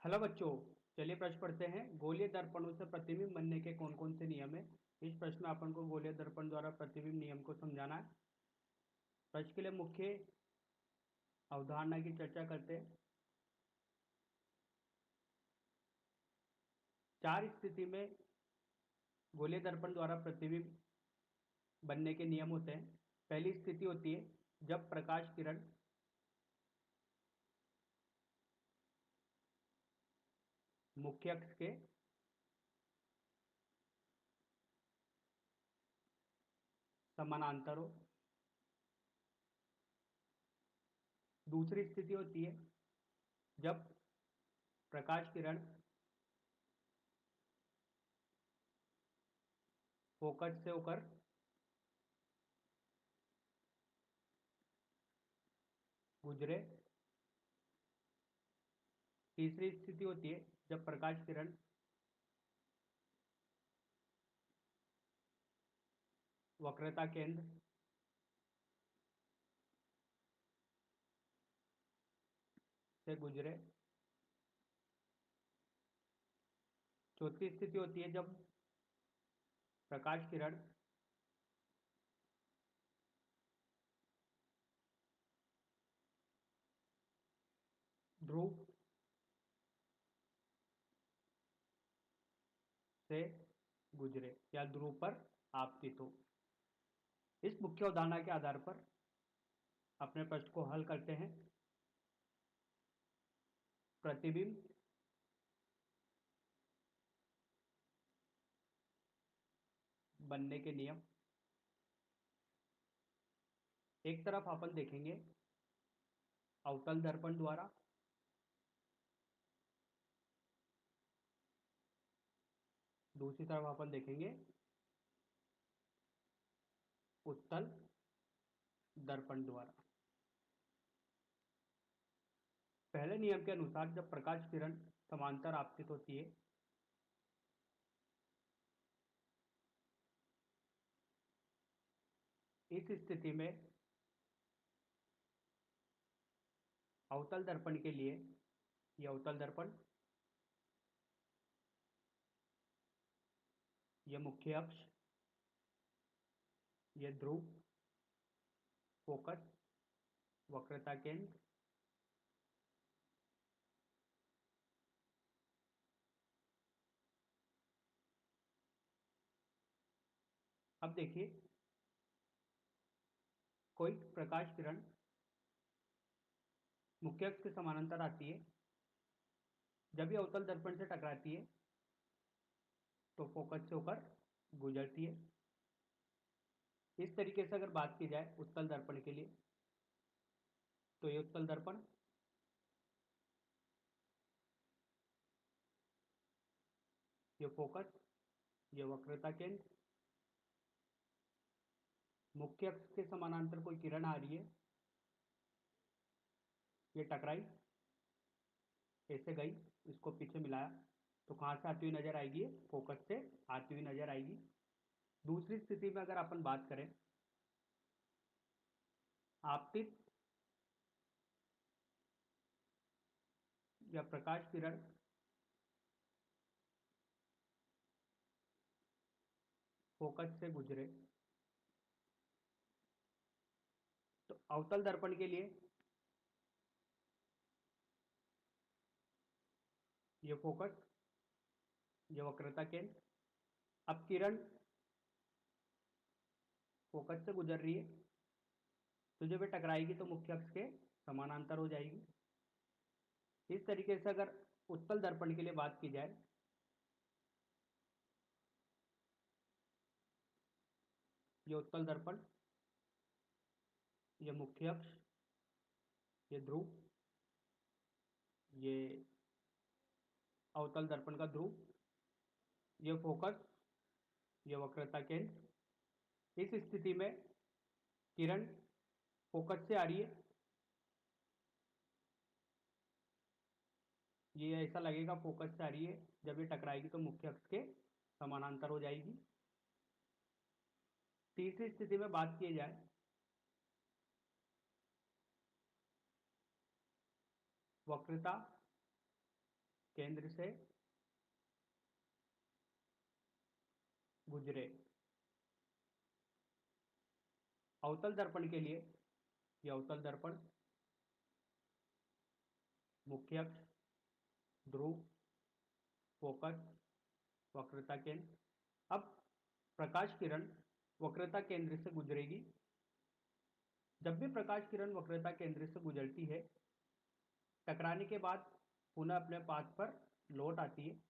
Hello बच्चों। चलिए प्रश्न पढ़ते हैं। गोलीय दर्पणों से प्रतिबिंब बनने के कौन कौन से नियम है। इस प्रश्न में अपन को गोलीय दर्पण द्वारा प्रतिबिंब नियम को समझाना है। प्रश्न के लिए मुख्य अवधारणा की चर्चा करते हैं। चार स्थिति में गोलीय दर्पण द्वारा प्रतिबिंब बनने के नियम होते हैं। पहली स्थिति होती है जब प्रकाश किरण मुख्य अक्ष के समानांतर हो। दूसरी स्थिति होती है जब प्रकाश किरण फोकस से होकर गुजरे। तीसरी स्थिति होती है जब प्रकाश किरण वक्रता केंद्र से गुजरे। चौथी स्थिति होती है जब प्रकाश किरण ध्रुव से गुजरे या ध्रुव पर आपतित हो। इस मुख्य अवधारणा के आधार पर अपने प्रश्न को हल करते हैं। प्रतिबिंब बनने के नियम। एक तरफ अपन देखेंगे अवतल दर्पण द्वारा, दूसरी तरफ अपन देखेंगे उत्तल दर्पण द्वारा। पहले नियम के अनुसार जब प्रकाश किरण समांतर आपतित होती है इस स्थिति में अवतल दर्पण के लिए यह अवतल दर्पण, यह मुख्य अक्ष, यह ध्रुव, फोकस, वक्रता केंद्र, अब देखिए कोई प्रकाश किरण मुख्य अक्ष के समानांतर आती है, जब यह अवतल दर्पण से टकराती है तो फोकस से होकर गुजरती है। इस तरीके से अगर बात की जाए उत्तल दर्पण के लिए तो ये उत्तल दर्पण, ये फोकस, ये वक्रता केंद्र, मुख्य अक्ष के समानांतर कोई किरण आ रही है, ये टकराई, ऐसे गई, इसको पीछे मिलाया तो कहां से आती हुई नजर आएगी? फोकस से आती हुई नजर आएगी। दूसरी स्थिति में अगर अपन बात करें आपतित या प्रकाश किरण फोकस से गुजरे तो अवतल दर्पण के लिए ये फोकस, ये वक्रता केंद्र। अब किरण फोकस से गुजर रही है तो जब ये टकराएगी तो मुख्य अक्ष के समानांतर हो जाएगी। इस तरीके से अगर उत्तल दर्पण के लिए बात की जाए ये उत्तल दर्पण, ये मुख्य अक्ष, ये ध्रुव, ये अवतल दर्पण का ध्रुव, ये फोकस, ये वक्रता केंद्र। इस स्थिति में किरण फोकस से आ रही है, ये ऐसा लगेगा फोकस से आ रही है, जब ये टकराएगी तो मुख्य अक्ष के समानांतर हो जाएगी। तीसरी स्थिति में बात की जाए वक्रता केंद्र से गुजरे। अवतल दर्पण के लिए ये अवतल दर्पण, मुख्य अक्ष, ध्रुव, फोकस, वक्रता केंद्र। अब प्रकाश किरण वक्रता केंद्र से गुजरेगी। जब भी प्रकाश किरण वक्रता केंद्र से गुजरती है, टकराने के बाद पुनः अपने पाथ पर लौट आती है।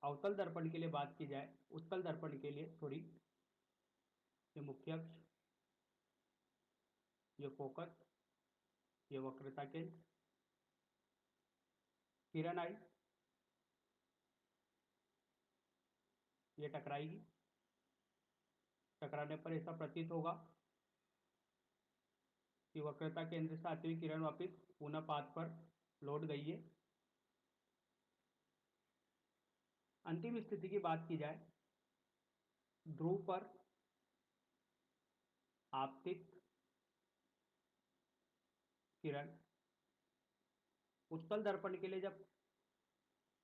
अवतल दर्पण के लिए बात की जाए, उत्तल दर्पण के लिए थोड़ी, ये मुख्य अक्ष, ये फोकस, ये वक्रता केंद्र। किरण आई, ये टकराएगी। टकराने पर ऐसा प्रतीत होगा कि वक्रता केंद्र से आती हुई किरण वापस पुनः पाथ पर लौट गई है। अंतिम स्थिति की बात की जाए, ध्रुव पर आपतित किरण। उत्तल दर्पण के लिए जब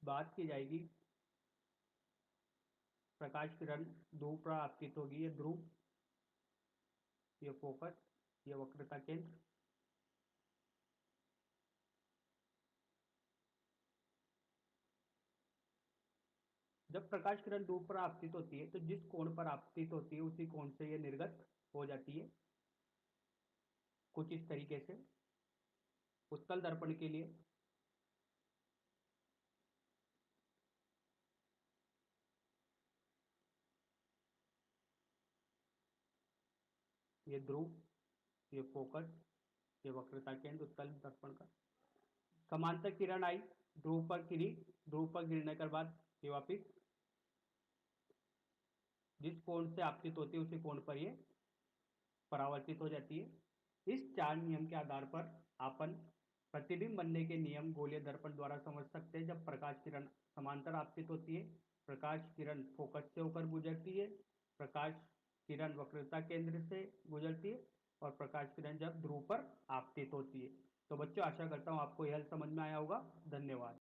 बात की जाएगी, प्रकाश किरण ध्रुव पर आपतित होगी। ये ध्रुव, ये फोकस, ये वक्रता केंद्र। जब प्रकाश किरण ध्रुव पर आपतित होती है तो जिस कोण पर आपतित होती है उसी कोण से ये निर्गत हो जाती है, कुछ इस तरीके से। उत्तल दर्पण के लिए ये ध्रुव, ये फोकस, ये वक्रता केंद्र उत्तल दर्पण का। समांतर किरण आई, ध्रुव पर गिरी। ध्रुव पर गिरने के बाद ये वापिस जिस कोण से आपतित होती है उसी कोण पर ये परावर्तित हो जाती है। इस चार नियम के आधार पर अपन प्रतिबिंब बनने के नियम गोलीय दर्पण द्वारा समझ सकते हैं। जब प्रकाश किरण समांतर आपतित होती है, प्रकाश किरण फोकस से होकर गुजरती है, प्रकाश किरण वक्रता केंद्र से गुजरती है, और प्रकाश किरण जब ध्रुव पर आपतित होती है। तो बच्चों, आशा करता हूँ आपको यह समझ में आया होगा। धन्यवाद।